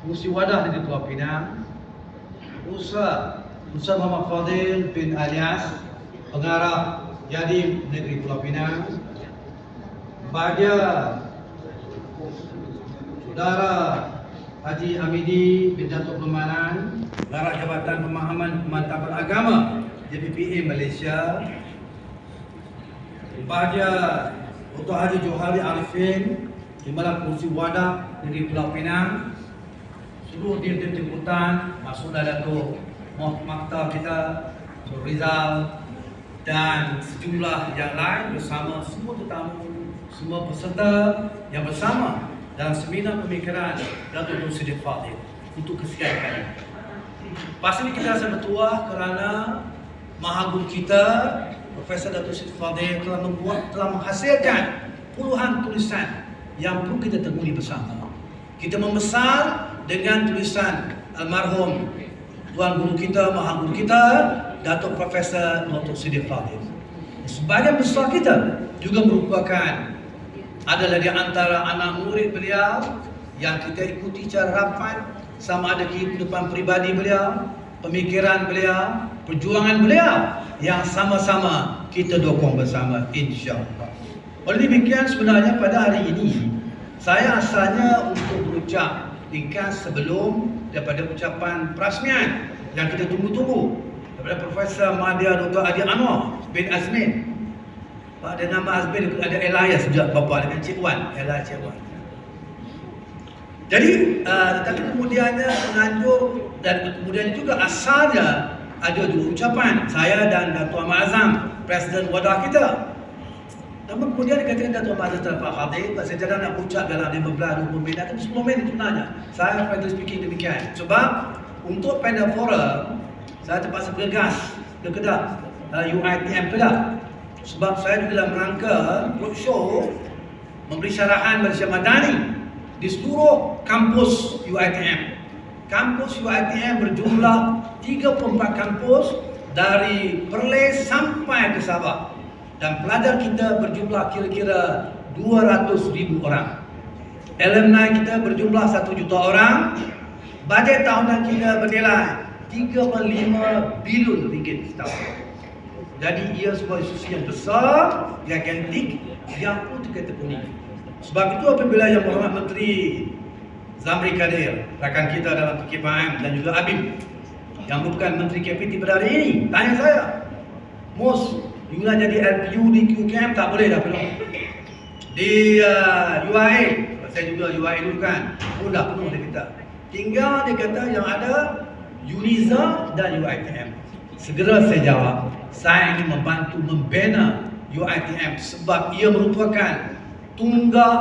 Musyawarah di Pulau Pinang, Ustaz Muhammad Fadil bin Alias, pengarah Yadim Negeri Pulau Pinang, Bahagia Saudara Haji Hamidi bin Datuk Permanan, Pengarah Jabatan Pemahaman Pemantapan Agama JPPA Malaysia, Bahagia Dr. Haji Johari Arifin, Timbalan Kursi Wadah Negeri Pulau Pinang, seluruh dirjen jemputan, maksudnya Datuk Maktab kita, Dr. Rizal, dan sejumlah yang lain bersama semua tetamu, semua peserta yang bersama dalam seminar pemikiran Datuk Nur Siddiq Fadil untuk kesekian kali. Pasti ini kita rasa bertuah kerana Mahaguru kita, Profesor Datuk Siddiq Fadil telah menghasilkan puluhan tulisan yang perlu kita tekuni bersama. Kita membesar dengan tulisan almarhum Tuan Guru kita, Mahaguru kita, Datuk Profesor Dr. Siddiq Fadil. Sebagian besar kita juga merupakan adalah di antara anak murid beliau yang kita ikuti secara rapat, sama ada kehidupan peribadi beliau, pemikiran beliau, perjuangan beliau yang sama-sama kita dukung bersama, insya-Allah. Oleh demikian, sebenarnya pada hari ini saya asalnya untuk berucap ringkas sebelum daripada ucapan perasmian yang kita tunggu-tunggu daripada Profesor Madya Dr. Adi Anwar bin Azmin. Ada nama Azmin, ada Elias juga bapa dengan Cik Wan, Elias Cik Wan. Jadi tetapi kemudiannya menganjur dan kemudian juga asalnya ada dua ucapan, saya dan Datuk Ahmad Azam, Presiden Wadah kita. Namun kemudian dikatakan Datuk Ahmad Azam telah hadir, saya jangan nak ucap dalam 15-20 minit atau 10 minit sebenarnya. Saya final speaking demikian. Sebab untuk panel forum saya terpaksa bergegas ke Kedah, UiTM Kedah. Sebab saya juga dalam rangka roadshow memberi syarahan Malaysia Madani di seluruh kampus UiTM. Kampus UiTM berjumlah 34 kampus dari Perlis sampai ke Sabah. Dan pelajar kita berjumlah kira-kira 200,000 orang. Alumni kita berjumlah 1 juta orang. Bajet tahunan kita bernilai 35 bilion ringgit setahun. Jadi ia sebuah institusi yang besar, gigantik, yang perlu kita tekuni. Sebab itu apabila Yang Berhormat Menteri Zamri Kadir, rakan kita dalam PKPM, dan juga Habib yang merupakan Menteri KPT pada hari ini, tanya saya, Mus, you nak jadi LPU di QKM tak boleh dah penuh. Di UIA, saya juga UIA dulu kan, pun dah penuh dia kata. Tinggal dia kata yang ada UNIZA dan UiTM. Segera saya jawab, saya ingin membantu membina UiTM sebab ia merupakan tunggak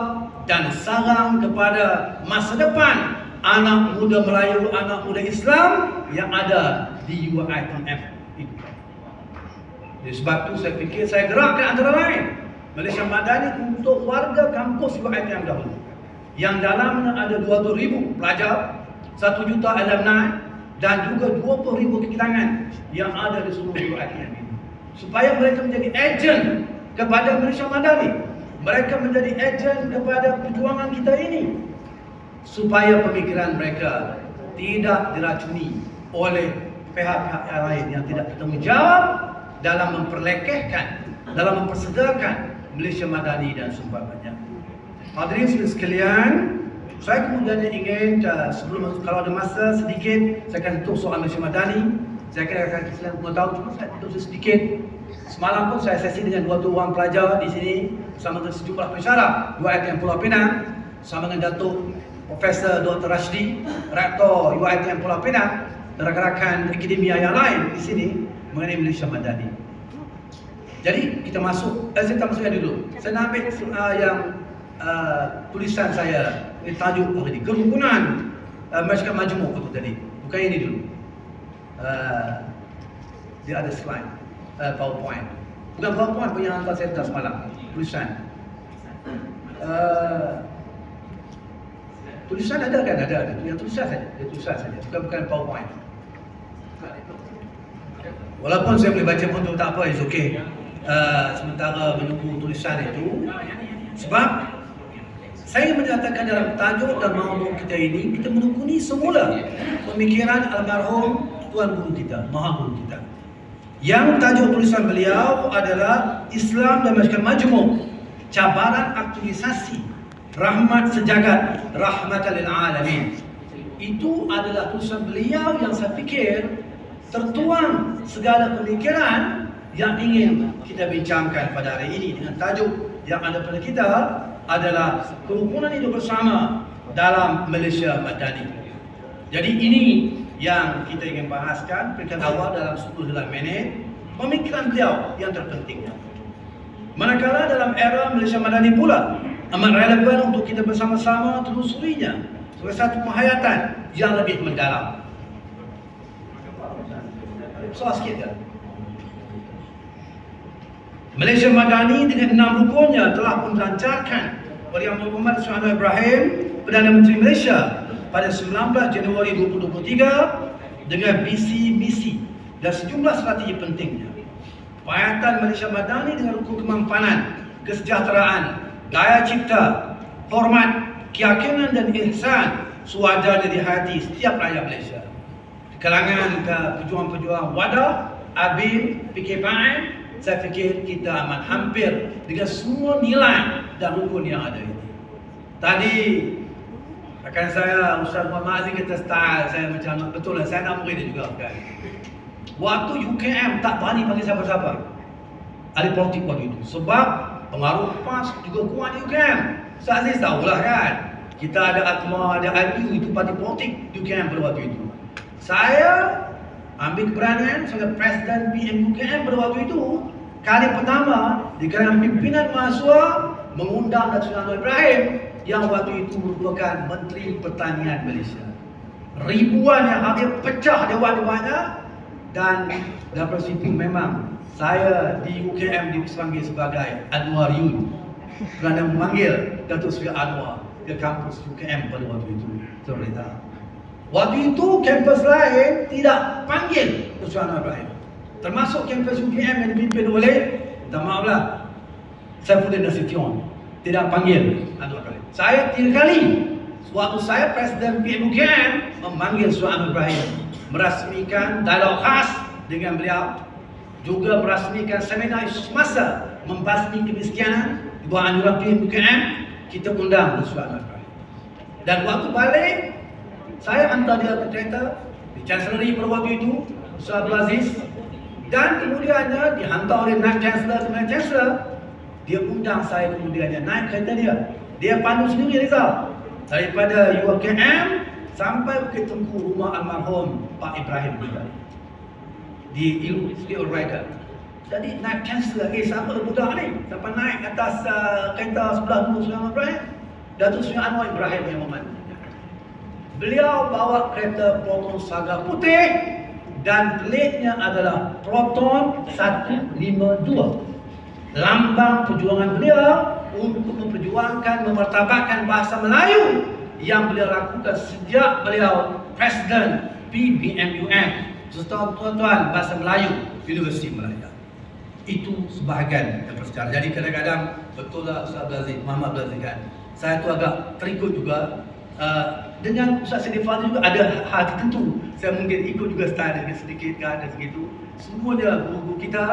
dan sarang kepada masa depan anak muda Melayu, anak muda Islam yang ada di UiTM itu. Jadi sebab itu saya fikir saya gerakkan antara lain Malaysia Madani untuk warga kampus UiTM dahulu, yang dalamnya ada 200,000 pelajar, 1 juta alumni dan juga 20,000 kekilangan yang ada di seluruh UiTM ini. Supaya mereka menjadi ejen kepada Malaysia Madani, mereka menjadi ejen kepada perjuangan kita ini, supaya pemikiran mereka tidak diracuni oleh pihak-pihak yang lain yang tidak bertanggung jawab dalam memperlekehkan, dalam mempersedarkan Malaysia Madani dan seumpamanya. Hadirin sekalian, saya kemudian ingin sebelum kalau ada masa sedikit saya akan tutup soal Malaysia Madani. Saya akan kisah tahu cuma saya tutup sedikit. Semalam pun saya sesi dengan 2 orang pelajar di sini bersama dengan sejumlah pensyarah UiTM Pulau Pinang, bersama dengan Datuk Profesor Dr. Rashdi, Rektor UiTM Pulau Pinang, dan rakan-rakan akademia yang lain di sini mengenai Malaysia Madani. Jadi kita masuk, saya tak masuk yang dulu. Saya nak ambil yang tulisan saya, ini tajuk tadi, kerukunan masyarakat majmuk itu tadi. Bukan ini dulu. Dia ada slide, PowerPoint. Bukan PowerPoint pun yang hantar saya semalam, tulisan. Tulisan ada kan? Ada. Yang tulisan saja. Bukan PowerPoint. Walaupun saya boleh baca pun tu tak apa, it's okay. Sementara menunggu tulisan itu, sebab Saya menyatakan dalam tajuk dan maudhu kita ini, kita menekuni semula pemikiran almarhum Tuan Guru kita, Maha Guru kita. Yang tajuk tulisan beliau adalah Islam dan Masyarakat Majmuk, Cabaran Aktualisasi Rahmat Sejagat, Rahmatan lil Alamin. Itu adalah tulisan beliau yang saya fikir tertuang segala pemikiran yang ingin kita bincangkan pada hari ini, dengan tajuk yang ada pada kita adalah kerukunan hidup bersama dalam Malaysia Madani. Jadi ini yang kita ingin bahaskan peringkat awal dalam 10 minit, pemikiran beliau yang terpenting. Manakala dalam era Malaysia Madani pula amat relevan untuk kita bersama-sama telusurinya sebagai satu penghayatan yang lebih mendalam. Soal sikit ya. Malaysia Madani dengan 6 rukunnya telah pun dilancarkan oleh Yang Berhormat Suharto Ibrahim, Perdana Menteri Malaysia pada 19 Januari 2023 dengan visi-misi dan sejumlah strategi pentingnya. Penghayatan Malaysia Madani dengan rukun kemampanan, kesejahteraan, daya cipta, hormat, keyakinan dan ihsan sewajarnya di hati setiap rakyat Malaysia. Di kalangan pejuang-pejuang wadah, ABIM, PKPM, saya fikir kita amat hampir dengan semua nilai dan rukun yang ada ini. Tadi rakan saya Ustaz Muhammad Aziz kata style saya macam betul lah, saya nak murid dia juga kan. Waktu UKM tak berani panggil siapa-siapa ahli politik waktu itu, sebab pengaruh PAS juga kuat di UKM. Ustaz Aziz tahulah kan, kita ada ATMA, ada IPU, itu parti politik di UKM pada waktu itu. Saya ambil keberanian sebagai Presiden PM UKM pada waktu itu, kali pertama di kalangan pimpinan mahasiswa mengundang Datuk Seri Anwar Ibrahim yang waktu itu merupakan Menteri Pertanian Malaysia. Ribuan yang hampir pecah dewan-dewannya, dan daripada situ memang saya di UKM dipanggil sebagai Anwar Yun kerana memanggil Datuk Seri Anwar ke kampus UKM pada waktu itu. Terlihat. Waktu itu kampus lain tidak panggil Datuk Seri Anwar Ibrahim, termasuk kampus UKM yang dipimpin oleh, minta maaflah, Saifuddin Nasution, tidak panggil Anwar Ibrahim. Saya 3 kali waktu saya Presiden PM UKM memanggil Seri Anwar Ibrahim, merasmikan dialog khas dengan beliau, juga merasmikan seminar isu semasa membasmi kemiskinan di bawah anjuran PM UKM. Kita undang Seri Anwar Ibrahim, dan waktu balik saya hantar dia ke kereta di Chancellery pada waktu itu, Ustaz Abdul Aziz, dan kemudiannya dihantar oleh Naib Chancellor ke Naib Chancellor. Dia undang saya kemudiannya naik kereta dia. Dia pandu sendiri Rizal, daripada UKM sampai Bukit Tengku, rumah almarhum Pak Ibrahim juga di Uraikan. Jadi Naib Chancellor, siapa budak ni sampai naik atas kereta sebelah dulu Seri Anwar Ibrahim? Datuk Seri Anwar Ibrahim yang memandu. Beliau bawa kereta Proton Saga putih dan peliknya adalah Proton 152. Lambang perjuangan beliau untuk memperjuangkan, memartabatkan bahasa Melayu yang beliau lakukan sejak beliau Presiden PBMUM, Persatuan Bahasa Melayu Universiti Malaya. Itu sebahagian yang bersejarah. Jadi kadang-kadang betul lah Ustaz Abdul Aziz, Muhammad Abdul Aziz kan, saya tu agak terikut juga. Dengan Ustaz Sidi Fadil juga ada hal tertentu, saya mungkin ikut juga style dia sedikit kan, dan segitu. Semuanya guru-guru kita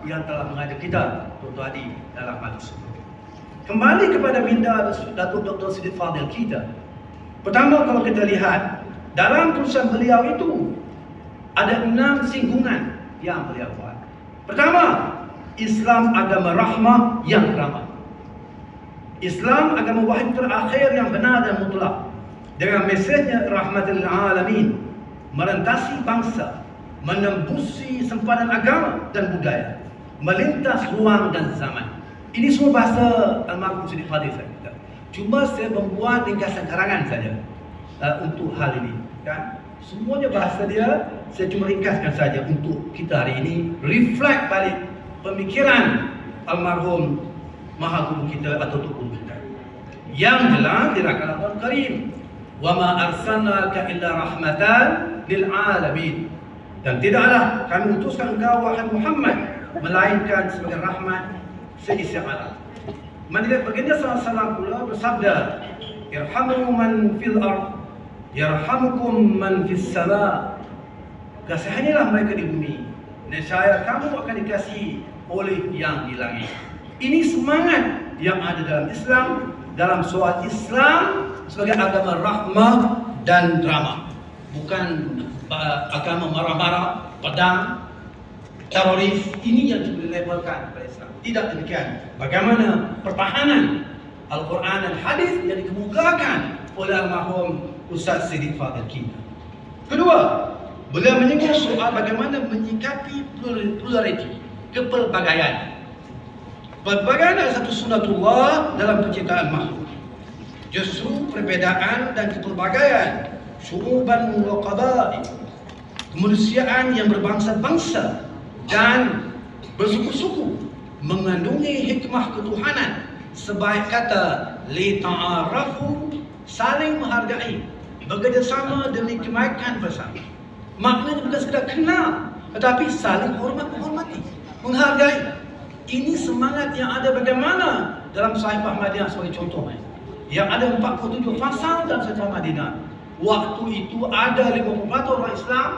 yang telah mengajar kita tuan-tuan Adi dalam hal tersebut. Kembali kepada minda Datuk Dr. Sidi Fadil kita. Pertama, kalau kita lihat dalam tulisan beliau itu ada 6 singgungan yang beliau buat. Pertama, Islam agama rahmah yang ramah. Islam agama wahid terakhir yang benar dan mutlak, dengan mesejnya rahmatan lil alamin, merentasi bangsa, menembusi sempadan agama dan budaya, melintas ruang dan zaman. Ini semua bahasa almarhum Sidi Fadil saya kata. Cuma saya membuat ringkasan karangan saja untuk hal ini kan. Semuanya bahasa dia, saya cuma ringkaskan saja untuk kita hari ini reflect balik pemikiran almarhum Maha Guru kita atau Tok Guru kita. Yang jelas dirakan Al-Quran Karim, wa ma arsalnaka illa rahmatan lil alamin, dan tidaklah kami utuskan engkau wahai Muhammad melainkan sebagai rahmat seisi alam. Maka baginda SAW pula bersabda, irhamu man fil ard yarhamukum man fis sama. Kasihanilah mereka di bumi, nescaya kamu akan dikasihi oleh yang di langit. Ini semangat yang ada dalam Islam, dalam soal Islam sebagai agama rahmah dan drama, bukan agama marah-marah, pedang, teroris. Ini yang dilabelkan kepada Islam. Tidak demikian. Bagaimana pertahanan Al-Quran dan hadis yang dikemukakan oleh almarhum Ustaz Siddiq Fadil kita. Kedua, beliau menyinggung soal bagaimana menyikapi plurality, kepelbagaian. Pelbagaian adalah satu sunatullah dalam penciptaan makhluk. Justru perbezaan dan kepelbagaian, syu'uban wa qabail, kemanusiaan yang berbangsa-bangsa dan bersuku-suku, mengandungi hikmah ketuhanan. Sebaik kata li ta'arafu, saling menghargai, bekerjasama demi kebaikan bersama. Maknanya bukan sekadar kenal, tetapi saling menghormati, menghargai. Ini semangat yang ada bagaimana dalam Sahiifah Ahmadiyah sebagai contoh. Yang ada 47 fasal dalam Sahiifah Ahmadiyah. Waktu itu ada 50% orang Islam,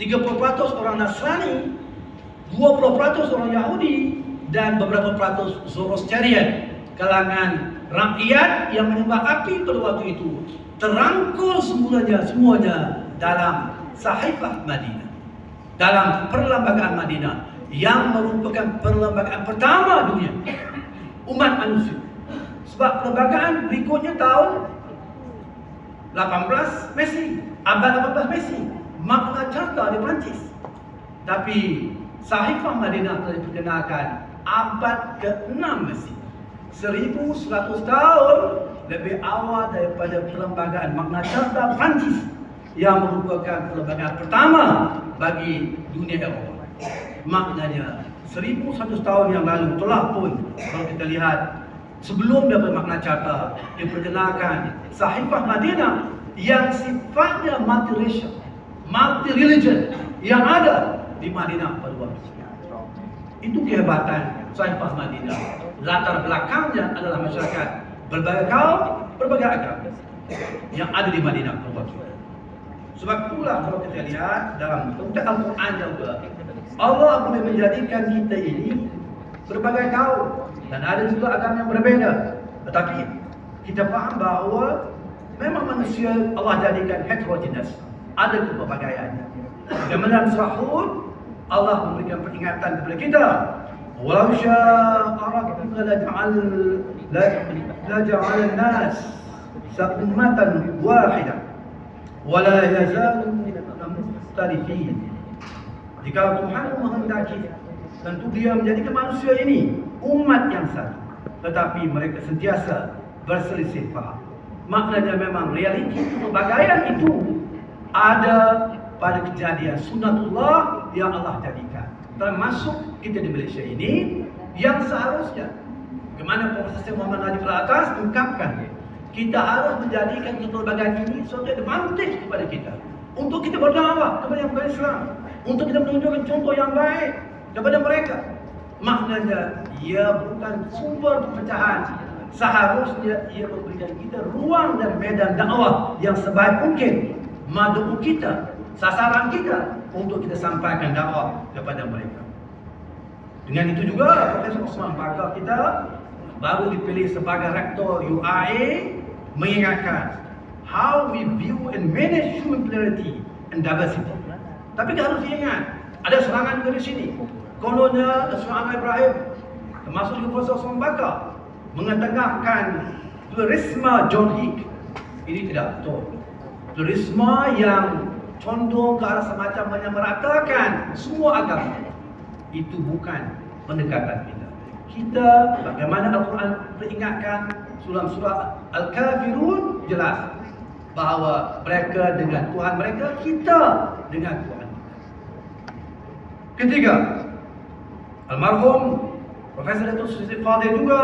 30% orang Nasrani, 20% orang Yahudi, dan beberapa peratus Zoroastrian. Kalangan rakyat yang menyembah api pada waktu itu terangkul semuanya dalam Sahiifah Madinah, dalam perlembagaan Madinah yang merupakan perlembagaan pertama dunia umat manusia. Sebab perlembagaan berikutnya tahun 18 Mesir, abad 18 Mesir, Magna Carta di Perancis. Tapi Sahiifah Madinah telah diperkenalkan abad ke-6 Mesir, 1100 tahun lebih awal daripada perlembagaan Magna Carta Perancis yang merupakan perlembagaan pertama bagi dunia Eropah. Maknanya 1100 tahun yang lalu telah pun, kalau kita lihat sebelum dapat Magna Carta, diperkenalkan Sahiifah Madinah yang sifatnya multiracial, multi-religion yang ada di Madinah pada waktu itu. Itu kehebatan Sahiifah Madinah. Latar belakangnya adalah masyarakat berbagai kaum, berbagai agama yang ada di Madinah pada waktu itu. Sebab itulah kalau kita lihat dalam konteks Al-Quran juga, Allah boleh menjadikan kita ini berbagai kaum dan ada juga agama yang berbeza. Tetapi kita faham bahawa memang manusia Allah jadikan heterogeneous, ada kepelbagaian. Dalam surah Hud, Allah memberikan peringatan kepada kita, walau syaa rabbuka laja'ala an-nas ummatan wahidah wala yazaluna mukhtalifin. Jika Tuhan menghendaki, tentu Dia menjadikan manusia ini umat yang satu, tetapi mereka sentiasa berselisih faham. Maknanya memang realiti kepelbagaian itu ada pada kejadian sunatullah yang Allah jadikan. Termasuk kita di Malaysia ini yang seharusnya, kemana Profesor Muhammad Najib Al-Atas mengungkapkan, kita harus menjadikan kepelbagaian ini sebagai advantage kepada kita, untuk kita berdakwah kepada yang bukan Islam, untuk kita menunjukkan contoh yang baik kepada mereka. Maknanya ia bukan sumber perpecahan. Seharusnya ia memberikan kita ruang dan medan dakwah yang sebaik mungkin. Madu kita, sasaran kita untuk kita sampaikan dakwah kepada mereka. Dengan itu juga Profesor Osman Bakar kita baru dipilih sebagai rektor UIA mengingatkan how we view and manage human plurality and diversity. Tapi kita harus ingat, ada serangan dari sini. Kononnya Tuan Ibrahim, termasuk juga Profesor Osman Bakar, mengetengahkan pluralisme John Hick. Ini tidak betul. Pluralisme yang condong ke arah semacam menyamaratakan semua agama, itu bukan pendekatan kita. Kita, bagaimana Al-Quran peringatkan dalam surah Al-Kafirun, jelas bahawa mereka dengan Tuhan mereka, kita dengan Tuhan kita. Ketiga, almarhum Profesor Dato' Sri Fadil juga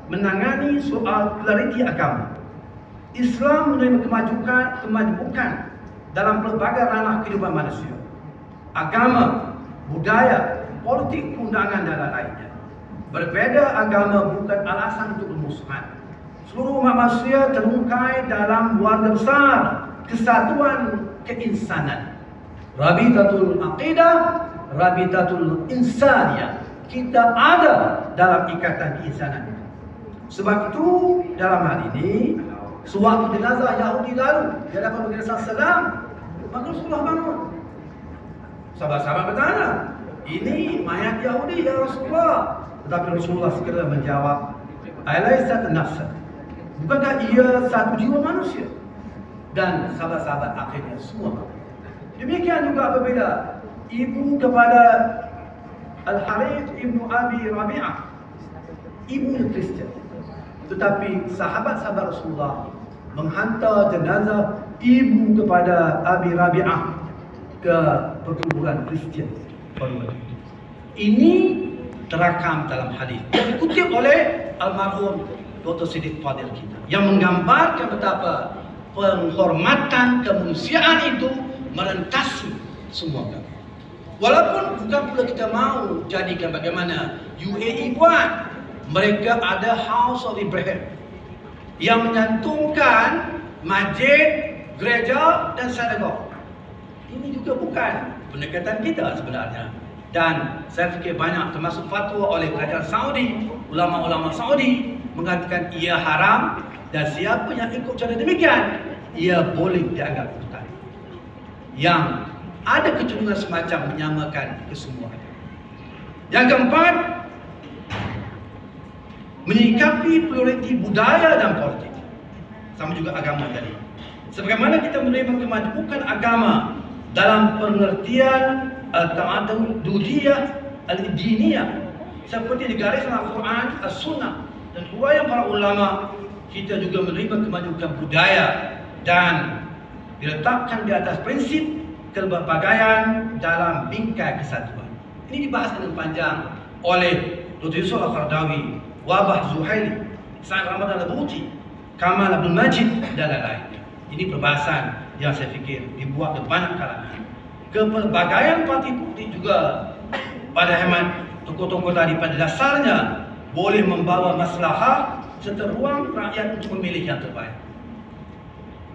menangani soal clariti agama. Islam menerima kemajukan dalam pelbagai ranah kehidupan manusia, agama, budaya, politik, undangan dan lain-lainnya. Berbeza agama bukan alasan untuk bermusuhan. Seluruh umat manusia terungkai dalam warga besar kesatuan keinsanan. Rabitatul Aqidah, Rabitatul Insaniyah. Kita ada dalam ikatan keinsanan itu. Sebab itu dalam hal ini, sewaktu jenazah Yahudi lalu di hadapan Nabi SAW, maka Rasulullah bangun. Sahabat-sahabat bertanya, ini mayat Yahudi ya Rasulullah. Tetapi Rasulullah segera menjawab, alaysat nafsa, bukankah ia satu jiwa manusia? Dan sahabat-sahabat akhirnya semua. Demikian juga apabila ibu kepada Al-Harith ibnu Abi Rabi'ah, ibunya Kristian. Tetapi sahabat-sahabat Rasulullah menghantar jenazah ibu kepada Abi Rabi'ah ke perkuburan Kristian. Ini terakam dalam hadis yang dikutip oleh almarhum Dr. Siddiq Fadil kita, yang menggambarkan betapa penghormatan kemanusiaan itu merentasi semua agama. Walaupun bukan pula kita mau jadikan bagaimana UAE buat, mereka ada House of Ibrahim yang menyantumkan masjid, gereja dan synagoga. Ini juga bukan pendekatan kita sebenarnya. Dan saya fikir banyak termasuk fatwa oleh kerajaan Saudi, ulama-ulama Saudi mengatakan ia haram, dan siapa yang ikut cara demikian, ia boleh dianggap murtad. Yang ada kecenderungan semacam menyamakan kesemuanya. Yang keempat, menyikapi pluraliti budaya dan politik. Sama juga agama tadi. Sebagaimana kita menerima kemajuan agama dalam pengertian al-ta'adudiyah al-diniyah seperti digaris dalam Al-Quran, As-Sunnah dan huraian para ulama, kita juga menerima kemajuan budaya dan diletakkan di atas prinsip keberbagai dalam bingkai kesatuan. Ini dibahas dengan panjang oleh Dr. Yusuf Al-Qaradawi, Wabah Zuhaili, Sa'id Ramadan Al-Buti, Kamal Abdul Majid dan lain-lain. Ini perbahasan yang saya fikir dibuat oleh banyak kalangan. Kepelbagaian parti politik juga pada hemat tokoh-tokoh tadi pada dasarnya boleh membawa maslahah serta ruang rakyat untuk memilih yang terbaik.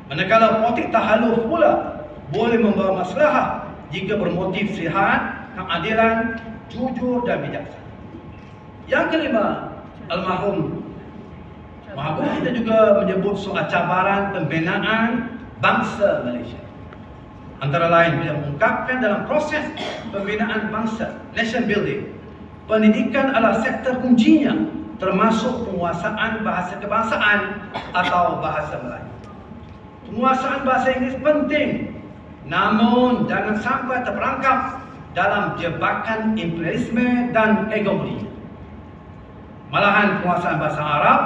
Manakala politik tahaluf pula boleh membawa maslahah jika bermotif sihat, keadilan, jujur dan bijaksana. Yang kelima, almarhum Mahathir kita juga menyebut soal cabaran pembinaan bangsa Malaysia. Antara lain beliau mengungkapkan dalam proses pembinaan bangsa, nation building, pendidikan adalah sektor kuncinya, termasuk penguasaan bahasa kebangsaan atau bahasa Melayu. Penguasaan bahasa Inggeris penting, namun jangan sampai terperangkap dalam jebakan imperialisme dan hegemoni. Malahan penguasaan bahasa Arab,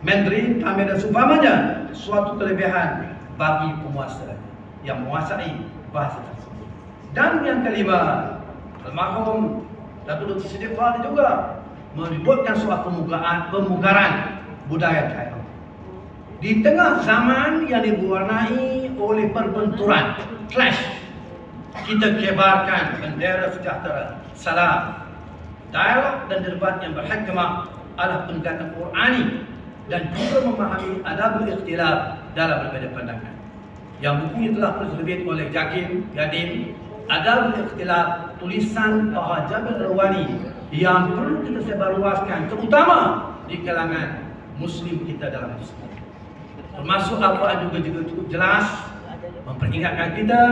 Mandarin, Tamil dan seumpamanya suatu kelebihan bagi penguasa yang menguasai bahasa tersebut. Dan yang kelima, almarhum Datuk Dr. Siddiq Fadil juga menyebutkan suatu pemugaran budaya Thailand. Di tengah zaman yang diwarnai oleh perbenturan, clash, kita kebarkan bendera sejahtera, salam, dialog dan debat yang berhikmah adalah pendekatan Qurani dan juga memahami adabul ikhtilaf dalam berbeza pandangan. Yang bukunya telah terbit oleh Jakim Yadim, Adabul Ikhtilaf, tulisan Pak Jabir Al-Wani yang perlu kita sebarluaskan, terutama di kalangan Muslim kita dalam Islam. Termasuk Al-Quran juga cukup jelas memperingatkan kita,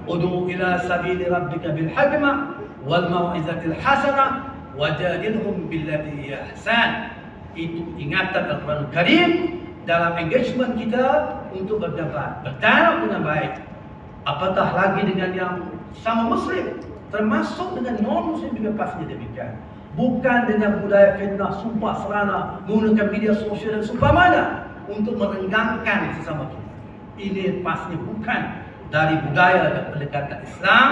ud'u ila sabili rabbika bil hikmah wal mau'izatil hasanah wajadilhum billati hiya ahsan. Itu ingatan Al-Quran Karim dalam engagement kita untuk berdebat, berdialog dengan baik. Apatah lagi dengan yang sama Muslim, termasuk dengan non-Muslim juga pastinya demikian. Bukan dengan budaya fitnah, sumpah serana, menggunakan media sosial dan seumpamanya untuk merenggangkan sesama kita. Ini pastinya bukan dari budaya dan pendekatan Islam,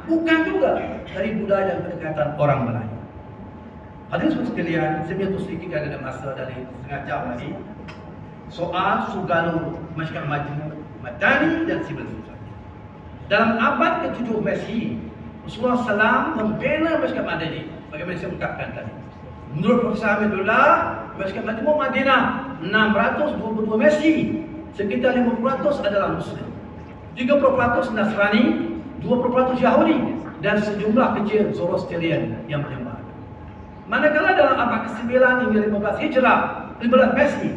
bukan juga dari budaya dan pendekatan orang Melayu. Hadirin sekalian, saya menyentuh sedikit kerana ada masa dari setengah jam lagi. Soal Sugalu Masyarakat Majmuk Madani dan Civil Society. Dalam abad ke-7 Masehi, Rasulullah SAW membina Masyarakat Madani, bagaimana saya ungkapkan tadi. Menurut Profesor Hamidullah, Masjid Majmu' Madinah 622 masjid, sekitar 50% adalah Muslim, 30% Nasrani, 20% Yahudi, dan sejumlah kecil Zoroastrian yang menyembah. Manakala dalam abad ke-9 hingga 15 Hijrah, 15 masjid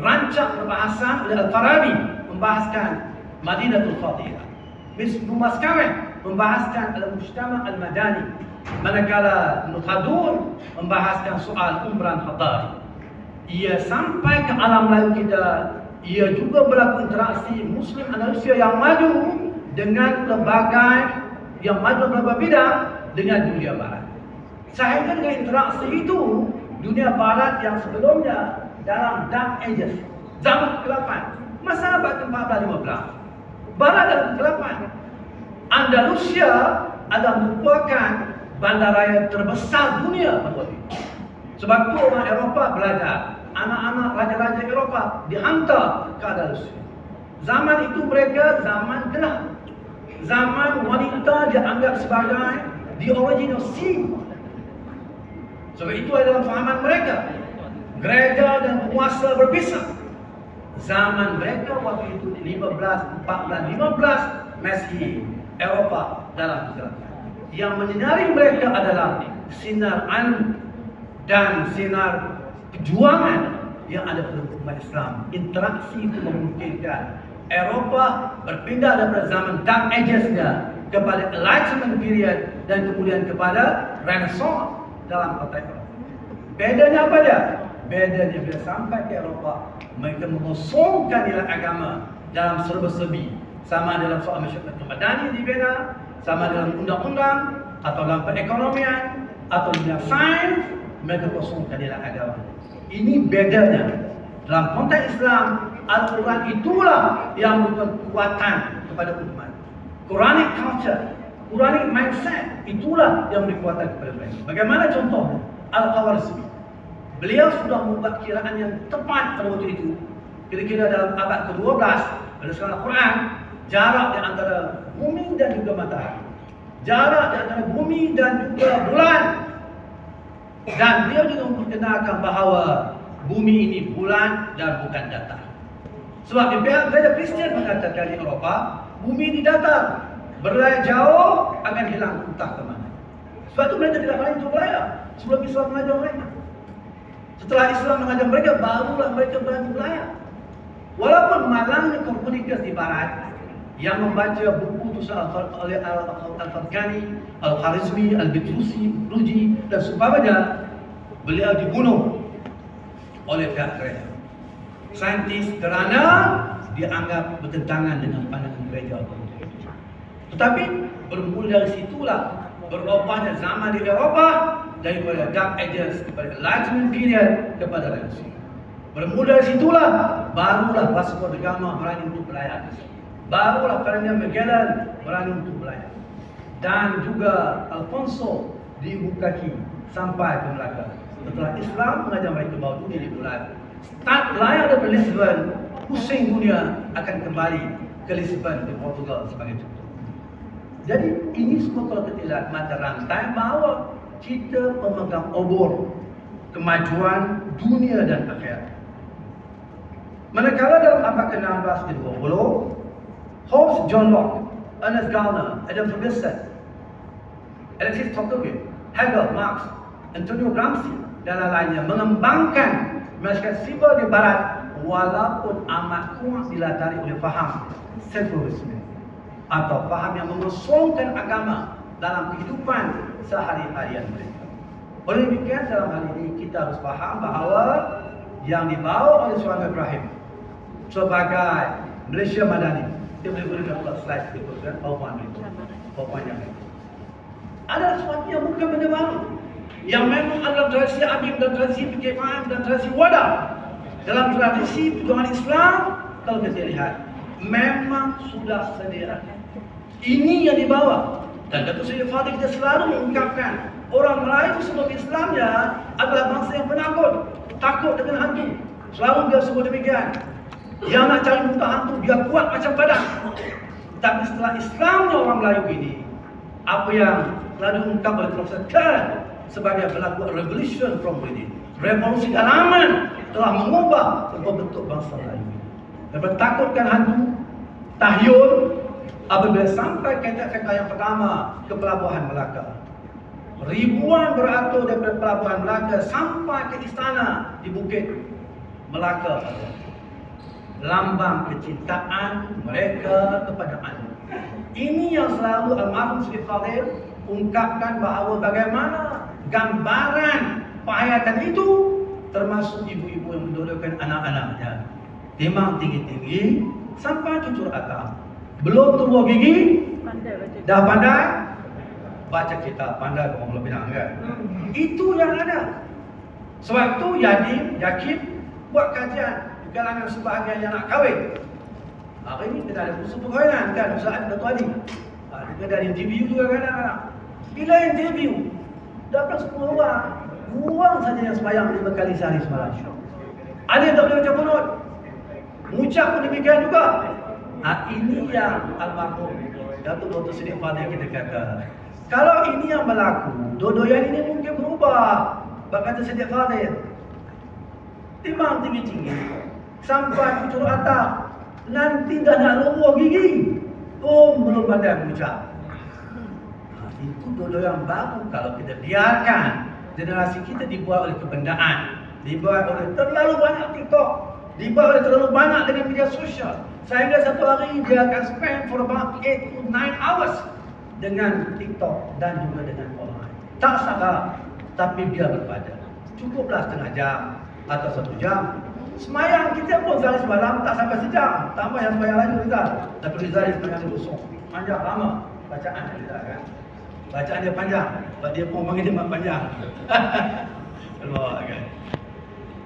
rancang perbahasan oleh Al-Farabi membahaskan Madinatul Fadilah. Numas Kawin membahaskan Al-Mujtama' Al-Madani. Manakala Nukhadun membahaskan soal Umran Hadari. Ia sampai ke alam Melayu kita. Ia juga berlaku interaksi Muslim Andalusia yang maju dengan pelbagai yang maju berbagai bidang dengan dunia Barat. Sehingga dengan interaksi itu, dunia Barat yang sebelumnya dalam Dark Ages, zaman kegelapan, masa abad ke-14-15, Barat dalam kegelapan. Andalusia adalah merupakan bandaraya terbesar dunia pada waktu itu. Sebab itu orang Eropah belajar, anak-anak raja-raja Eropah dihantar ke Andalusia. Zaman itu mereka zaman gelap. Zaman wanita dianggap sebagai the origin of sin. Sebab itu adalah fahaman mereka. Gereja dan penguasa berpisah. Zaman mereka waktu itu 15 masih Eropah dalam kegelapan. Yang menyinari mereka adalah sinar ilmu dan sinar perjuangan yang ada pada umat Islam. Interaksi itu memungkinkan Eropah berpindah daripada zaman Dark Ages-nya kepada Enlightenment period dan kemudian kepada Renaissance dalam konteks Eropah. Bedanya apa dia? Bedanya bila sampai ke Eropah, mereka mengosongkan nilai agama dalam serba-serbi. Sama dalam soal masyarakat Madani dibina, sama dalam undang-undang, atau dalam perekonomian, atau dalam sains, mereka kosongkan nilai agama. Ini bedanya. Dalam konteks Islam, Al-Quran itulah yang memberikan kekuatan kepada umat. Quranic culture, Quranic mindset, itulah yang memberi kekuatan kepada mereka. Bagaimana contohnya? Al-Khawarizmi. Beliau sudah membuat kiraan yang tepat pada waktu itu. Kira-kira dalam abad ke-12 berdasarkan Al-Quran, jarak di antara bumi dan juga matahari, jarak di antara bumi dan juga bulan. Dan beliau juga memperkenalkan bahawa bumi ini bulan dan bukan datar. Sebab di pihak gereja Kristian mengatakan di Eropah, bumi ini datar, berlayar jauh akan hilang entah ke mana. Sebab itu mereka tidak berani untuk berlayar sebelum Islam mengajar mereka. Setelah Islam mengajar mereka, barulah mereka berani berlayar. Walaupun malangnya komunitas di Barat yang membaca buku tulisan Al-Farghani, Al-Khawarizmi, Al-Bitrusi, Ruji dan sebagainya, beliau dibunuh oleh pihak gereja saintis kerana dianggap bertentangan dengan pandangan gereja. Tetapi bermula dari situlah berubahnya zaman di Eropah daripada Dark Ages kepada Enlightenment period kepada Renaissance. Bermula dari situlah barulah Vasco da Gama berani untuk berlayar. Barulah Ferdinand Magellan berani untuk berlayar. Dan juga Alfonso di ibu kaki sampai ke Melaka. Setelah Islam mengajar mereka bahawa dunia di bulan. Start berlayar dari Lisbon, pusing dunia akan kembali ke Lisbon di Portugal sebagai contoh. Jadi ini semua kalau kita lihat mata rantai bahawa kita memegang obor kemajuan dunia dan akhirat. Manakala dalam abad ke-16 dan 20, Hobbes, John Locke, Ernest Gardner, Adam Ferguson, Alexis Tocqueville, Hegel, Marx, Antonio Gramsci dan lain-lainnya mengembangkan masyarakat sipil di Barat walaupun amat kuat dilatari oleh faham sekularisme atau faham yang mengosongkan agama dalam kehidupan sehari-harian mereka. Oleh demikian dalam hal ini kita harus faham bahawa yang dibawa oleh Sulaiman Ibrahim sebagai Malaysia Madani, dia boleh dapat slide berikutnya, PowerPoint yang lain. Ada sesuatu yang bukan benda baru, yang memang adalah tradisi Abim dan tradisi PKM dan tradisi Wadah. Dalam tradisi perjuangan Islam, kalau kita lihat, memang sudah sedia. Ini yang dibawa. Dan Datuk Seri Fadil kita selalu mengungkapkan, orang Melayu sebelum Islamnya adalah bangsa yang penakut, takut dengan hantu. Selalu dia sebut demikian. Yang nak cari muka hantu, dia kuat macam badan. Tapi setelah Islamnya orang Melayu ini, apa yang telah diungkap oleh Profesor Kern sebagai berlaku revolution from within. Revolusi dalaman telah mengubah bentuk bangsa Melayu. Daripada takutkan hantu, tahyul, apabila sampai KTFK yang pertama ke Pelabuhan Melaka. Ribuan beratur daripada Pelabuhan Melaka sampai ke istana di Bukit Melaka. Lambang kecintaan mereka kepada anda. Ini yang selalu almarhum Sri Fadil ungkapkan bahawa bagaimana gambaran penghayatan itu, termasuk ibu-ibu yang mendolakan anak-anaknya. Timang tinggi-tinggi sampai cucur atap. Belum tumbuh gigi, dah pandai baca kitab, pandai orang Pulau Pinang kan. Itu yang ada. Sebab itu Yakin buat kajian di kalangan sebahagian yang nak kahwin. Hari ini kita ada kursus perkahwinan kan, Ustaz Dato' Ali. Kita ada interview juga kadang-kadang. Bila interview, dapat 10 orang, buang saja yang sembahyang 5 kali sehari semalam. Ada yang tak boleh baca kunut. Mengucap pun demikian juga. Ini yang almarhum Datuk Dr. Siddiq Fadil kita kata. Kalau ini yang berlaku, dodoyan ini mungkin berubah. Kata Siddiq Fadil, timbang tinggi-tinggi sampai cucur atap, nanti dah nak lumur gigi, belum pandai mengucap. Itu dodoyan baru kalau kita biarkan generasi kita dibuat oleh kebendaan, dibuat oleh terlalu banyak TikTok, dibuat oleh terlalu banyak dengan media sosial. Sehingga satu hari dia akan spend for about 8 to 9 hours dengan TikTok dan juga dengan online. Tak salah, tapi dia berpada. Cukuplah setengah jam atau 1 jam. Semayang kita pun sehari semalam tak sampai sejam. Tambah yang semayang lagi Rizal. Tapi Rizal yang semayang busuk. Panjang lama bacaan Rizal kan. Bacaan dia panjang. Sebab dia pun panggil dia mak panjang. Allah kan.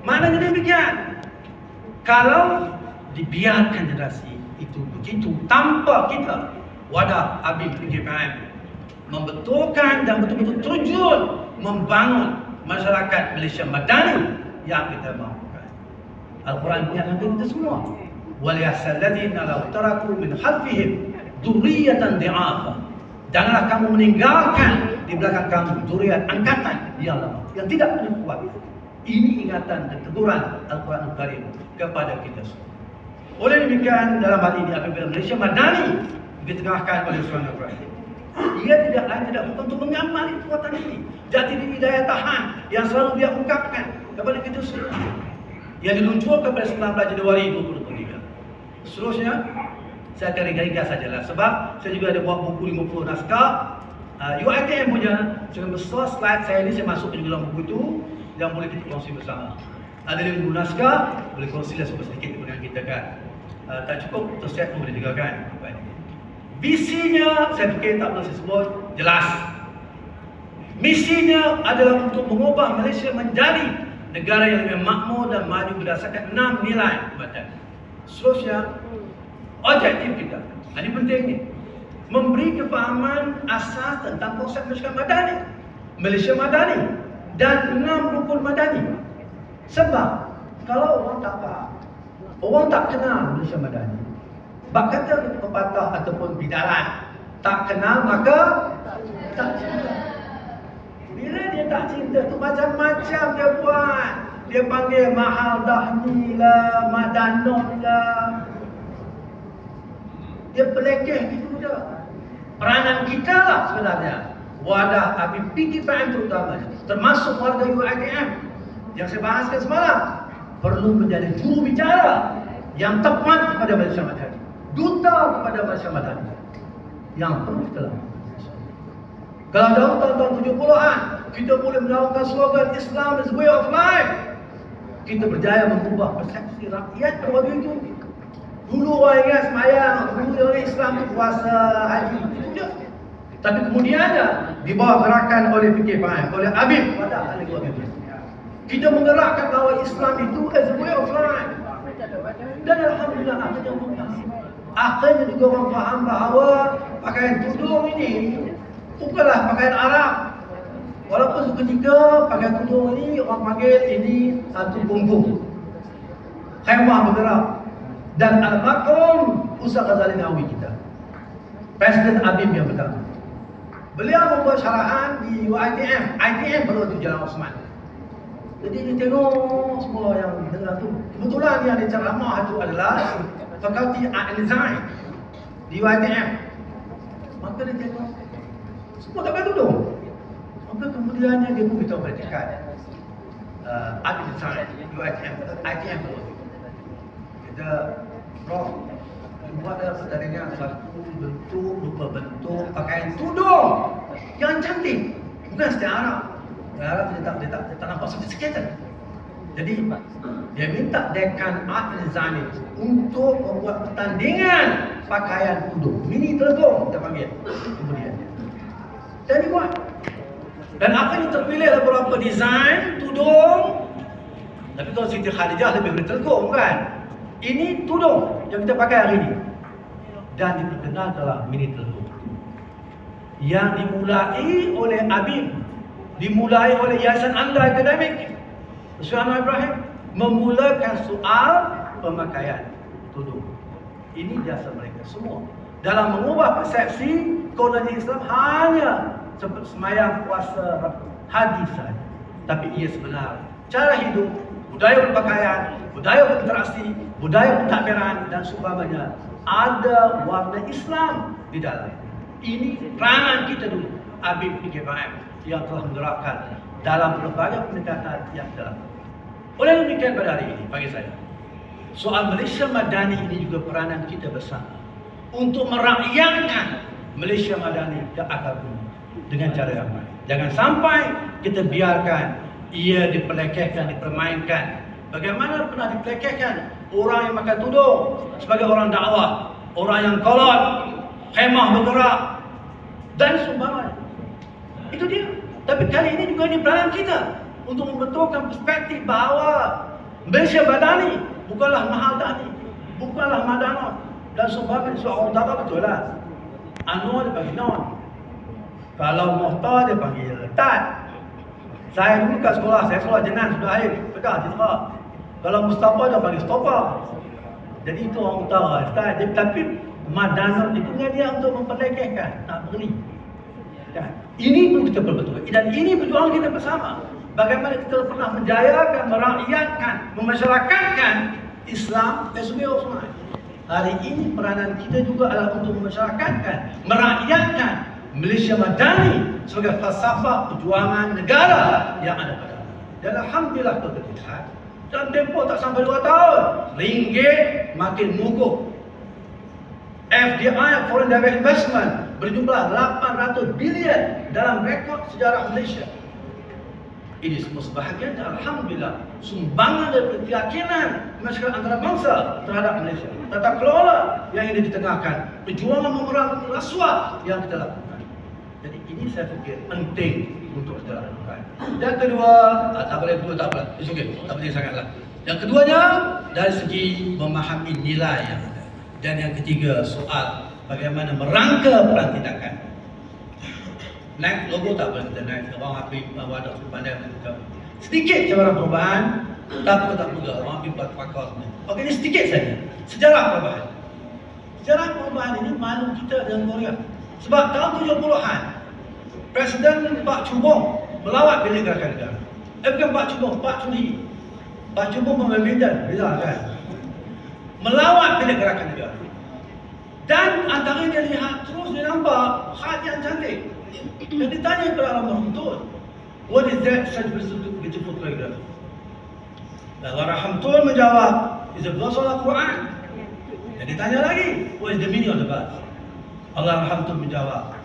Maknanya demikian. Kalau dibiarkan generasi itu begitu tanpa kita wadah Habib PKPM membetulkan dan betul-betul terjun membangun masyarakat Malaysia Madani yang kita mahukan. Al-Quran mengingatkan kita semua. Waliyahsal ladzina law taraku min khalfihim dzurriyyatan dhi'afa. Janganlah kamu meninggalkan di belakang kamu dzurriyyat angkatan yang lemah, yang tidak punya kuat. Ini ingatan dan teguran Al-Quran Al-Karim kepada kita semua. Oleh demikian, dalam hal ini apabila Malaysia Madani ditengahkan oleh Tuan Ibrahim, ia tidak lain tidak bukan untuk mengamal kekuatan ini. Jati diri daya tahan yang selalu dia ungkapkan kepada kita semua, yang diluncurkan pada 19 Januari 2023. Seterusnya, saya akan ringkas sajalah sebab saya juga ada buat buku 50 naskah. UiTM punya, dengan besar slide saya ini saya masuk ke dalam buku itu yang boleh kita kongsi bersama. Ada 50 naskah, boleh kongsilah sedikit dengan kita kan. Tak cukup, tersiap pun boleh juga kan. Visinya, saya fikir tak perlu saya sebut, jelas. Misinya adalah untuk mengubah Malaysia menjadi negara yang lebih makmur dan maju berdasarkan 6 nilai kebadan. Seterusnya, objektif kita, ini penting ni, memberi kefahaman asas tentang konsep Malaysia Madani, Malaysia Madani dan 6 rukun Madani. Sebab kalau orang tak faham, orang tak kenal Malaysia Madani, bak kata pepatah ataupun bidaran, tak kenal maka tak cinta. Bila dia tak cinta tu macam-macam dia buat. Dia panggil mahal dahni lah, madanot lah. Dia pelekeh gitu je. Peranan kita lah sebenarnya, wadah Habib PKPM terutama, termasuk warga UiTM yang saya bahaskan semalam, perlu menjadi juru bicara yang tepat kepada Malaysia Madani, duta kepada Malaysia Madani yang perlu kita lakukan. Kalau dalam tahun 70-an kita boleh melakukan slogan Islam is way of life, kita berjaya mengubah persepsi rakyat pada waktu itu. Dulu orang ingat semayang, dulu orang Islam itu puasa, haji, itu je. Tapi kemudian di bawah gerakan oleh PKPM, oleh Habib pada ahli keluarga itu, kita menggerakkan bahawa Islam itu as a way of life. Dan alhamdulillah akhirnya juga orang faham bahawa pakaian tudung ini bukanlah pakaian Arab. Walaupun seketika pakaian tudung ini orang panggil ini satu bumbung khemah bergerak. Dan almarhum Ustaz Ghazali Nawawi kita, Presiden Habib yang pertama, Beliau membuat syarahan di UiTM. ITM baru tu Jalan Osman. Jadi dia tengok semua yang dengar tu. Kebetulan yang diceramah itu adalah Fakulti Art and Design di UiTM. Maka dia tengok semua tak boleh duduk. Maka kemudiannya dia pun beritahu pada dekat Art and Design UiTM, ITM baru. Kita Prof, buat dalam pertandingan satu bentuk, rupa bentuk pakaian tudung yang cantik, bukan setiap Arab. Arab dia tak nampak sophisticated. Jadi dia minta dekan art and design untuk membuat pertandingan pakaian tudung, mini telegong kita panggil kemudian. Dan dibuat. Dan apa yang terpilih adalah beberapa design tudung. Tapi kalau Siti Khadijah lebih boleh telegong kan? Ini tudung yang kita pakai hari ini dan diperkenal dalam mini telegong yang dimulai oleh Abim, dimulai oleh Yayasan Anda Akademik Syekh Anwar Ibrahim memulakan soal pemakaian tudung. Ini jasa mereka semua dalam mengubah persepsi kolonial Islam hanya seperti semayang, puasa, haji saja. Tapi ia sebenar cara hidup, budaya berpakaian, budaya berinteraksi, budaya pentadbiran dan seumpamanya ada warna Islam di dalam. Ini peranan kita dulu, Habib PKM yang telah menerapkan dalam pelbagai pendekatan yang telah. Oleh demikian pada hari ini, bagi saya, soal Malaysia Madani ini juga peranan kita bersama untuk merakyatkan Malaysia Madani ke akar bumi dengan cara yang baik. Jangan sampai kita biarkan ia dipelekehkan, dipermainkan. Bagaimana pernah dipelekehkan orang yang pakai tudung sebagai orang dakwah, orang yang kolot, khemah bergerak dan seumpamanya. Itu dia. Tapi kali ini juga ini peranan kita untuk membetulkan perspektif bahawa Malaysia Madani bukanlah Mahaldani, bukanlah Madanot dan seumpamanya. So orang dakwah betul lah. Anwar dia panggil non. Kalau Muhtar dia panggil Tat. Saya dulu kat sekolah, saya sekolah Jenan sudah akhir, pedah di sekolah. Kalau Mustafa dia panggil Stopa. Jadi itu orang utara. Tapi Madanot itu dia untuk memperlekehkan, tak beri. Dan ini pun kita perbetulkan. Dan ini perjuangan kita bersama. Bagaimana kita pernah menjayakan, merakyatkan, memasyarakatkan Islam SB Osman. Hari ini peranan kita juga adalah untuk memasyarakatkan, merakyatkan Malaysia Madani sebagai falsafah perjuangan negara yang ada pada. Dan alhamdulillah berketiga dalam tempoh tak sampai 2 tahun, ringgit makin mengukuh. FDI, Foreign Direct Investment, berjumlah 800 bilion dalam rekod sejarah Malaysia. Ini semua sebahagian dan alhamdulillah sumbangan dari keyakinan masyarakat antarabangsa terhadap Malaysia. Tata kelola yang ini ditengahkan, perjuangan memerangi rasuah yang kita lakukan. Jadi ini saya fikir penting untuk kita lakukan. Yang kedua, tak boleh dua, tak boleh. It's okay, tak penting sangatlah. Yang keduanya dari segi memahami nilai yang ada. Dan yang ketiga soal bagaimana merangka pelantikan. Naik logo tak boleh kita naik. Orang Habib wadah pandai kita. Sedikit cabaran perubahan, tak juga. Orang Habib pakar sebenarnya. Okey, ini sedikit saja. Sejarah perubahan. Sejarah perubahan ini malu kita dengan Korea. Sebab tahun 70-an, Presiden Pak Chubong melawat Bilik Gerakan Negara. Bukan Pak Chubong, Pak Chun-hee. Pak Chubong pemimpin bila kan. Melawat Bilik Gerakan Negara. Dan antara dia lihat, terus dia nampak khat yang cantik. Dan ditanya kepada Alam Rahmatun, what is that such beautiful calligraphy? Dan Rahmatun menjawab, it's a verse of Al-Quran. Dan ditanya lagi, what is the meaning of the verse? Allah Rahmatun menjawab,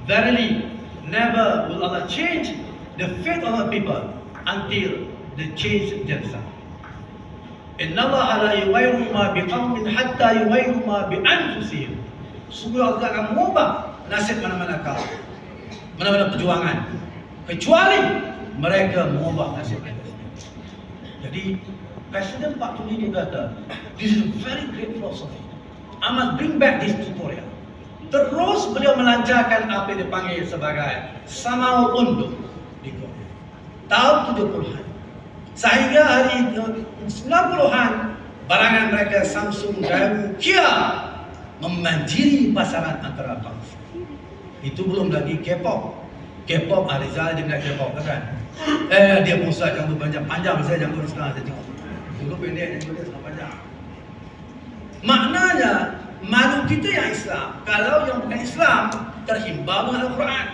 verily, never will Allah change the fate of our people until they change themselves. Inna Allah la yughayyiru ma biqaumin hatta yughayyiru ma bi anfusihim. Sungguh Allah akan mengubah nasib mana-mana kaum, mana-mana perjuangan, kecuali mereka mengubah nasib mereka. Jadi Presiden Pak Tun Lee kata, this is a very great philosophy. I must bring back this tutorial. Terus beliau melancarkan apa yang dipanggil sebagai Samaul Unduh di Korea. Tahun 70-an. Sehingga hari 90-an, barangan mereka Samsung, Daewoo, Kia membanjiri pasaran antarabangsa. Itu belum lagi K-pop. K-pop, Rizal dia bilang K-pop kan? Dia Musa janggut panjang-panjang, saya janggut sekarang saya tengok. Dulu pendek, janggut dia sekarang panjang. Maknanya, malu kita yang Islam, kalau yang bukan Islam, terhimbau dengan Al-Quran.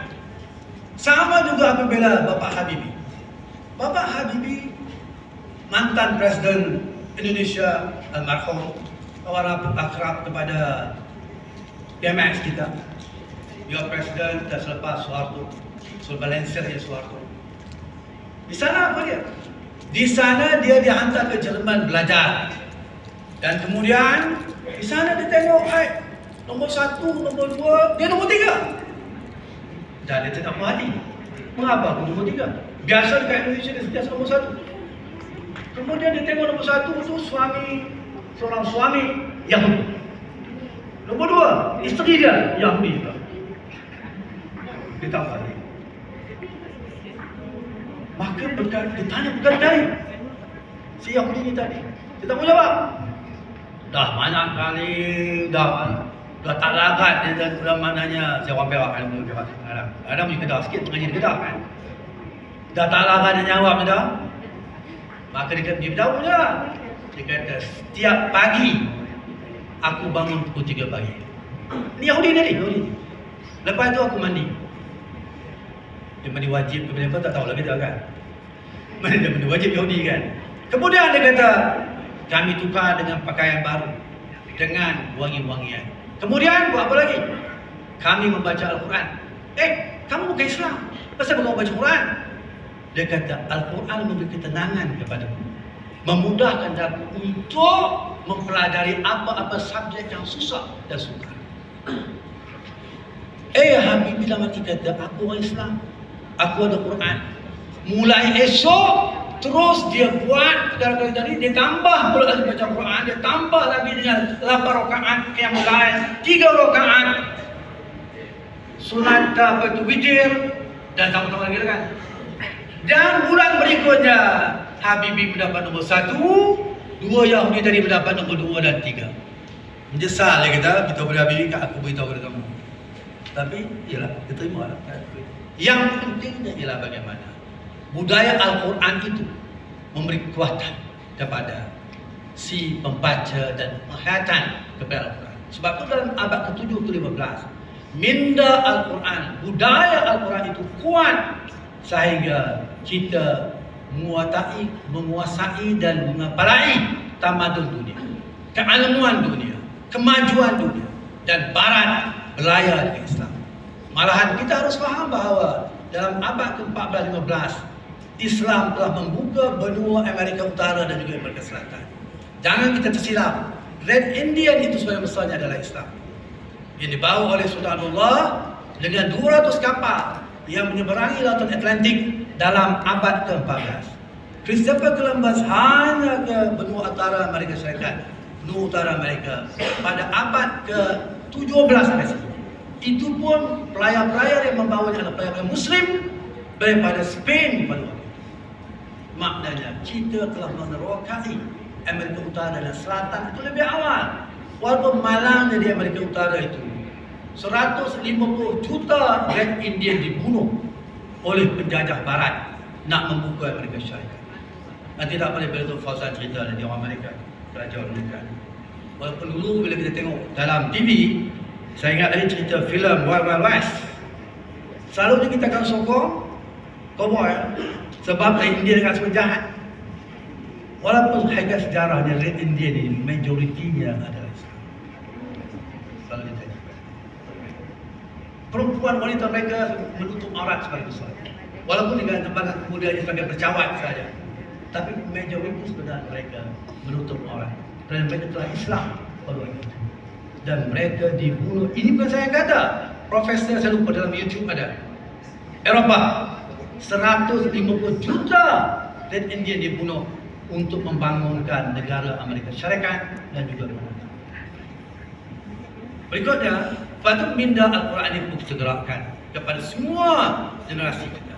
Sama juga apabila Bapak Habibie. Bapak Habibie, mantan Presiden Indonesia almarhum, orang akrab kepada PMX kita. Dia Presiden dan selepas Soeharto, Balensianya Soeharto. Di sana apa dia? Di sana dia dihantar ke Jerman belajar. Dan kemudian di sana dia tengok nombor 1, nombor 2, dia nombor 3. Dan dia tidak mati. Mengapa aku nombor 3? Biasa dekat Indonesia dia sentiasa nombor 1. Kemudian dia tengok nombor 1 itu seorang suami Yahudi. Nombor 2, isteri dia Yahudi juga. Dia tak mati. Maka ditanya berkali-kali si Yahudi ini tadi. Dia tak mau jawab. Dah banyak kali, dah tak larat dia dalam maknanya. Saya orang Perak, ada punya Kedah sikit, pengajian Kedah kan. Dah tak larat dia jawab dah. Maka dia beritahu je. Dia kata, setiap pagi aku bangun pukul 3 pagi. Ini Yahudi tadi, Yahudi. Lepas tu aku mandi. Dia mandi wajib ke apa tak tahu lagi dah kan. Mana dia mandi wajib Yahudi kan. Kemudian dia kata, kami tukar dengan pakaian baru, dengan wangi-wangian. Kemudian buat apa lagi? Kami membaca Al-Quran. Kamu bukan Islam, kenapa kamu baca Quran? Dia kata, Al-Quran memberi ketenangan kepadaku, memudahkan aku untuk mempelajari apa-apa subjek yang susah dan sukar. Habibie dalam hati kata, aku orang Islam, aku ada Quran. Mulai esok terus dia buat perkara tadi, dia tambah pula lagi baca Quran, dia tambah lagi dengan 8 rakaat qiyamul lail, 3 rakaat sunat witir dan sama-sama lagi kan. Dan bulan berikutnya Habibie mendapat nombor 1, 2 Yahudi tadi mendapat nombor 2 dan 3. Menyesal dia kata, beritahu pada Habibie, aku beritahu kepada kamu. Tapi ialah, dia terima lah. Yang pentingnya ialah bagaimana budaya Al-Quran itu memberi kekuatan kepada si pembaca dan penghayatan kepada Al-Quran. Sebab itu dalam abad ke-7 ke-15, minda Al-Quran, budaya Al-Quran itu kuat sehingga kita menguasai dan mengepalai tamadun dunia, keilmuan dunia, kemajuan dunia, dan Barat berlayar dengan Islam. Malahan kita harus faham bahawa dalam abad ke-14-15 Islam telah membuka benua Amerika Utara dan juga Amerika Selatan. Jangan kita tersilap. Red Indian itu sebenarnya besarnya adalah Islam, yang dibawa oleh Sultanullah dengan 200 kapal yang menyeberangi Lautan Atlantik dalam abad ke-14. Christopher Columbus hanya ke benua utara Amerika Syarikat, benua utara Amerika pada abad ke-17 sampai situ. Itu pun pelayar-pelayar yang membawanya adalah pelayar Muslim daripada Spain pada waktu itu. Maknanya kita telah menerokai Amerika Utara dan Selatan itu lebih awal. Walaupun malangnya di Amerika Utara itu 150 juta Red Indian dibunuh oleh penjajah Barat nak membuka Amerika Syarikat. Nanti tak boleh betul Fauzan cerita dari orang Amerika, kerajaan Amerika. Walaupun dulu bila kita tengok dalam TV, saya ingat lagi cerita filem Wild Wild West. Selalunya kita akan sokong cowboy sebab Red Indian akan semua jahat. Walaupun hakikat sejarahnya Red Indian ini majoritinya adalah Islam. Selalu kita cakap. Perempuan wanita mereka menutup aurat sebagai besar. Walaupun dengan tempat kemudiannya sebagai bercawat saja. Tapi majoriti sebenarnya mereka menutup aurat. Dan mereka telah Islam pada waktu itu. Dan mereka dibunuh. Ini bukan saya kata. Profesor saya lupa dalam YouTube ada. Eropah 150 juta Red Indian dibunuh untuk membangunkan negara Amerika Syarikat dan juga Kanada. Berikutnya, patut minda Al-Quran ini kita gerakkan kepada semua generasi kita.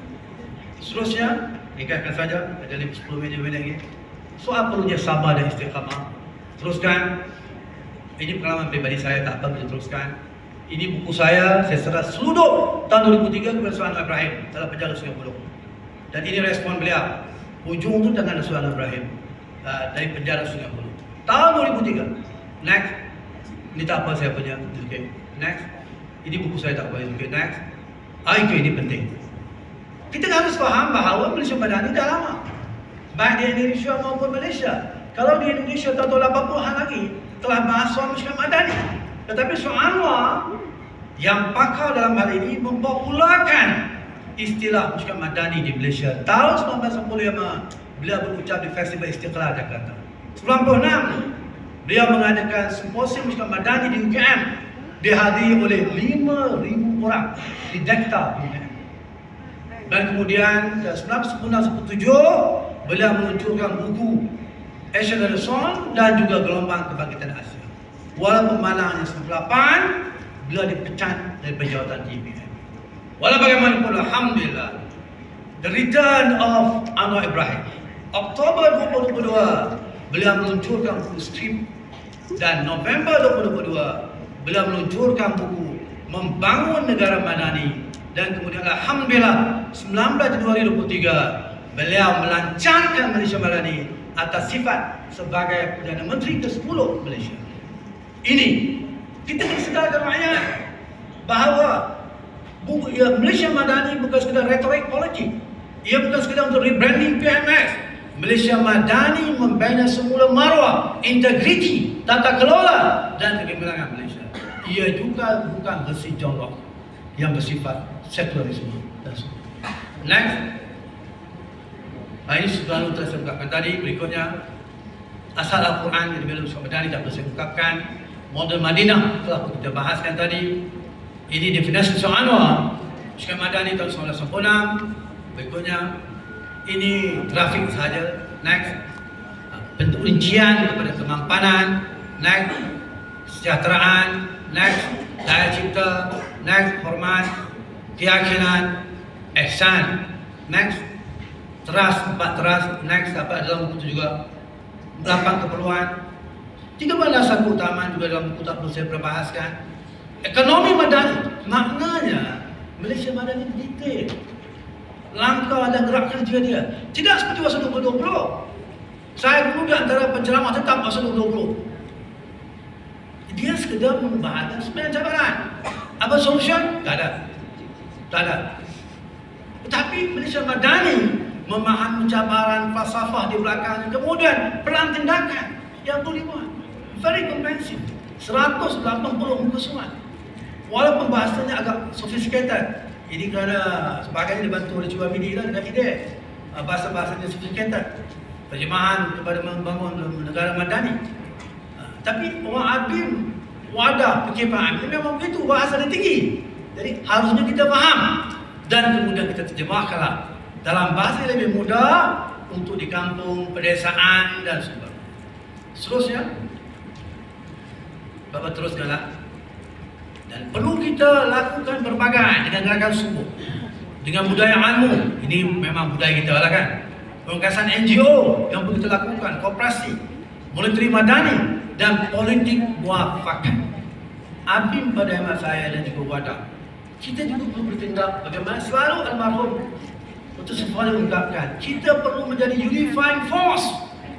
Seterusnya, ingatkan saja, ada 10 minit lagi. Soal perlunya sabar dan istiqamah. Teruskan. Ini pengalaman pribadi saya, tak apa boleh teruskan. Ini buku saya serah seluduk tahun 2003 kepada Sultan Ibrahim dalam penjara Sungai Buloh. Dan ini respon beliau. Hujung tu dengan Sultan Ibrahim dari penjara Sungai Buloh. Tahun 2003. Next. Ini tak apa saya punya. Okay. Next. Ini buku saya tak apa. Okay. Next. Itu ini penting. Kita harus faham bahawa Malaysia Madani dah lama. Baik di Indonesia maupun Malaysia. Kalau di Indonesia tahun 80-an lagi telah bahas soal Malaysia Madani. Tetapi soalnya yang pakar dalam hal ini mempopularkan istilah Malaysia Madani di Malaysia. Tahun 1995 beliau berucap di Festival Istiqlal Jakarta. 96 beliau mengadakan simposium Malaysia Madani di UKM, dihadiri oleh 5,000 orang di Dekta UKM. Dan kemudian 1997 beliau meluncurkan buku Asian Renaissance dan juga Gelombang Kebangkitan Asia. Walaupun malangnya 98 beliau dipecat dari penjawatan TBM. Walau bagaimanapun, alhamdulillah, the return of Anwar Ibrahim. Oktober 2022 beliau meluncurkan buku strip, dan November 2022 beliau meluncurkan buku Membangun Negara Madani, dan kemudian alhamdulillah 19 Januari 2023 beliau melancarkan Malaysia Madani atas sifat sebagai Perdana Menteri ke-10 Malaysia. Ini kita kena sedarkan rakyat bahawa Malaysia Madani bukan sekadar retorik politik. Ia bukan sekadar untuk rebranding PMS. Malaysia Madani membina semula maruah, integriti, tata kelola dan kegemilangan Malaysia. Ia juga bukan versi John Locke yang bersifat sekularisme. Next. Ini selalu telah saya ungkapkan tadi. Berikutnya, asal Al-Quran yang dibela Malaysia Madani dapat saya ungkapkan. Model Madinah telah kita bahaskan tadi. Ini definisi Sultan Anwar Malaysia Madani tahun 1996. Berikutnya, ini grafik sahaja. Next. Bentuk rincian kepada kemampanan. Next. Kesejahteraan. Next. Daya cipta. Next. Hormat. Keyakinan. Ihsan. Next. Teras, 4 teras. Next. Dapat dalam buku itu juga 8 keperluan. 13 saku utama juga dalam buku tak perlu saya perbahaskan. Ekonomi Madani, maknanya Malaysia Madani detail langkah dan gerak kerja dia. Tidak seperti masa 2020. Saya dulu di antara penceramah tetap masa 2020. Dia sekedar membahas 9 cabaran. Apa solution? Tak ada. Tak ada. Tetapi Malaysia Madani memahami cabaran falsafah di belakang, kemudian pelan tindakan yang boleh buat. Very comprehensive. 180 muka surat. Walaupun bahasanya agak sophisticated. Ini kerana sebagainya dibantu oleh Cuba Midi dan ide. Bahasa-bahasanya sophisticated. Terjemahan kepada membangun negara Madani. Tapi orang Abim, wadah, PKPM, ini memang begitu. Bahasa dia tinggi. Jadi harusnya kita faham. Dan kemudian kita terjemahkanlah dalam bahasa yang lebih mudah untuk di kampung, pedesaan dan sebagainya. Seterusnya, Bapak teruskanlah. Dan perlu kita lakukan berbagai dengan gerakan subuh, dengan budaya ilmu. Ini memang budaya kita lah kan. Pengangkatan NGO yang perlu kita lakukan, koperasi, monetary madani dan politik muafakat. Abim pada hemat saya dan juga wadah. Kita juga perlu bertindak bagaimana selalu almarhum untuk selalu mengungkapkan. Kita perlu menjadi unifying force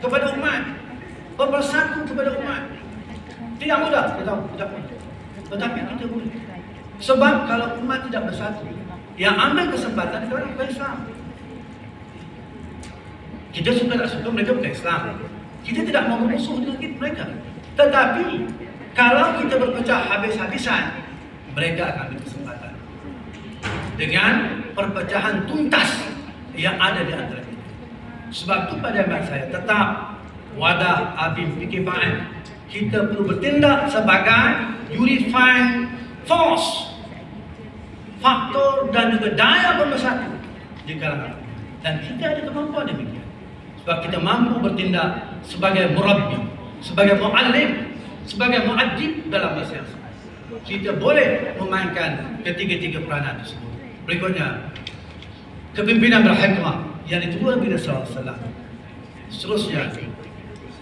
kepada umat, bersatu kepada umat. Tidak mudah, kita tahu, tidak mudah. Tetapi kita boleh. Sebab kalau umat tidak bersatu, yang ambil kesempatan adalah bukan Islam. Kita suka tak suka mereka bukan Islam. Kita tidak mau musuh dengan mereka. Tetapi kalau kita berpecah habis-habisan, mereka akan ambil kesempatan. Dengan perpecahan tuntas yang ada di antara kita. Sebab itu pada hemat saya tetap wadah Abim PKPM. Kita perlu bertindak sebagai unifying force, faktor dan juga daya bersatu di kalangan. Dan kita ada kemampuan demikian. Sebab kita mampu bertindak sebagai murabbi, sebagai muallim, sebagai muaddib dalam masa yang sama. Kita boleh memainkan ketiga-tiga peranan tersebut. Berikutnya, kepimpinan berhikmah yang diturunkan Nabi sallallahu alaihi wasallam. Seterusnya,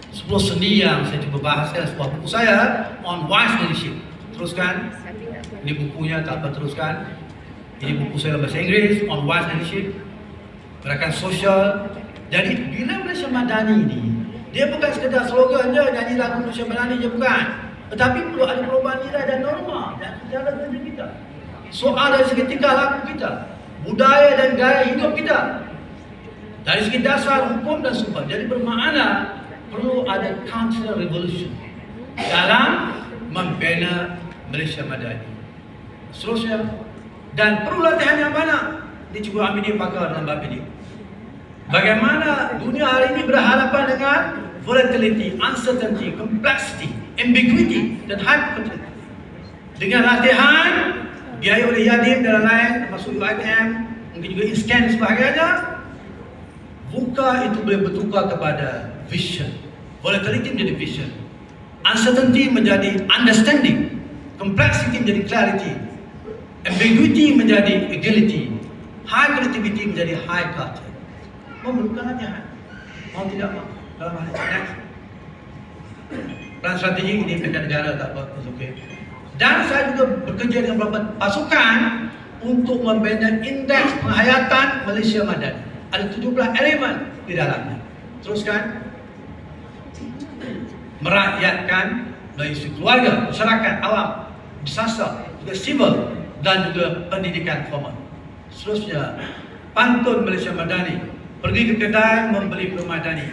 10 sendi yang saya cuba bahaskan sebuah buku saya on wise leadership. Teruskan. Ini bukunya, tak apa teruskan. Ini buku saya dalam bahasa Inggeris, On Wise Leadership, gerakan sosial. Jadi bila Malaysia Madani ini, dia bukan sekedar slogan je, nyanyi lagu Malaysia Madani je, bukan. Tetapi perlu ada perubahan nilai dan norma dan cara kerja kita. Soal dari segi tingkah laku kita, budaya dan gaya hidup kita, dari segi dasar hukum dan sumpah. Jadi bermakna perlu ada cultural revolution dalam membina Malaysia Madani. Seterusnya, dan perlu latihan yang banyak. Ini Cikgu Amini pakar dalam bab ini. Bagaimana dunia hari ini berhadapan dengan volatility, uncertainty, complexity, ambiguity dan hyperconflict. Dengan latihan biaya oleh Yadim dan lain, termasuk UiTM, mungkin juga ISKAN dan sebagainya, VUCA itu boleh bertukar kepada vision. Volatility menjadi vision, uncertainty menjadi understanding, complexity menjadi clarity, ambiguity menjadi agility, high creativity menjadi high culture. Memerlukan latihan. Mau tidak mau dalam hal ini. Next. Plan strategi ini pihak negara tak apa, okey. Dan saya juga bekerja dengan beberapa pasukan untuk membina indeks penghayatan Malaysia Madani. Ada 17 elemen di dalamnya. Teruskan. Merakyatkan dari isu keluarga, masyarakat awam, disaster, juga sivil dan juga pendidikan formal. Seterusnya, pantun Malaysia Madani. Pergi ke kedai membeli permadani,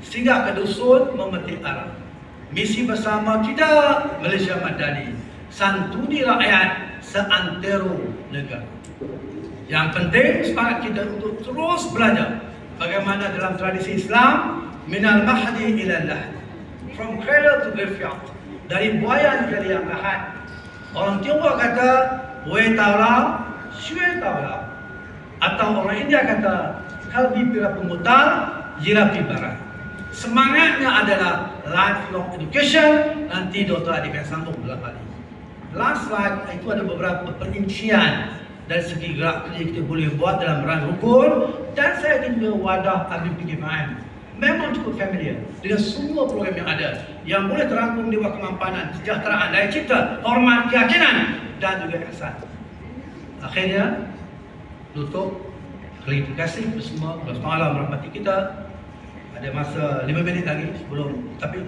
singgah ke dusun memetik arah. Misi bersama kita Malaysia Madani, santuni rakyat seantero negara. Yang penting semangat kita untuk terus belajar bagaimana dalam tradisi Islam, minal mahdi ila lahdi, from cradle to graveyard, dari buayan ke liang lahat. Orang Tionghoa kata wei taulau, shui taulau, atau orang India kata kalbi pira pemutal, jirapi barat. Semangatnya adalah lifelong education. Nanti Dr. Adi akan sambung dalam hal ini. Last slide, itu ada beberapa perincian dari segi gerak kerja kita boleh buat dalam rang rukun. Dan saya ingin wadah Habib PGMM memang cukup familiar dengan semua program yang ada, yang boleh terangkum di bawah kemampanan, kesejahteraan, daya cipta, hormat, keyakinan dan juga ihsan. Akhirnya, tutup. Terima kasih kepada semua. Allah merahmati kita. Ada masa 5 minit lagi sebelum, tapi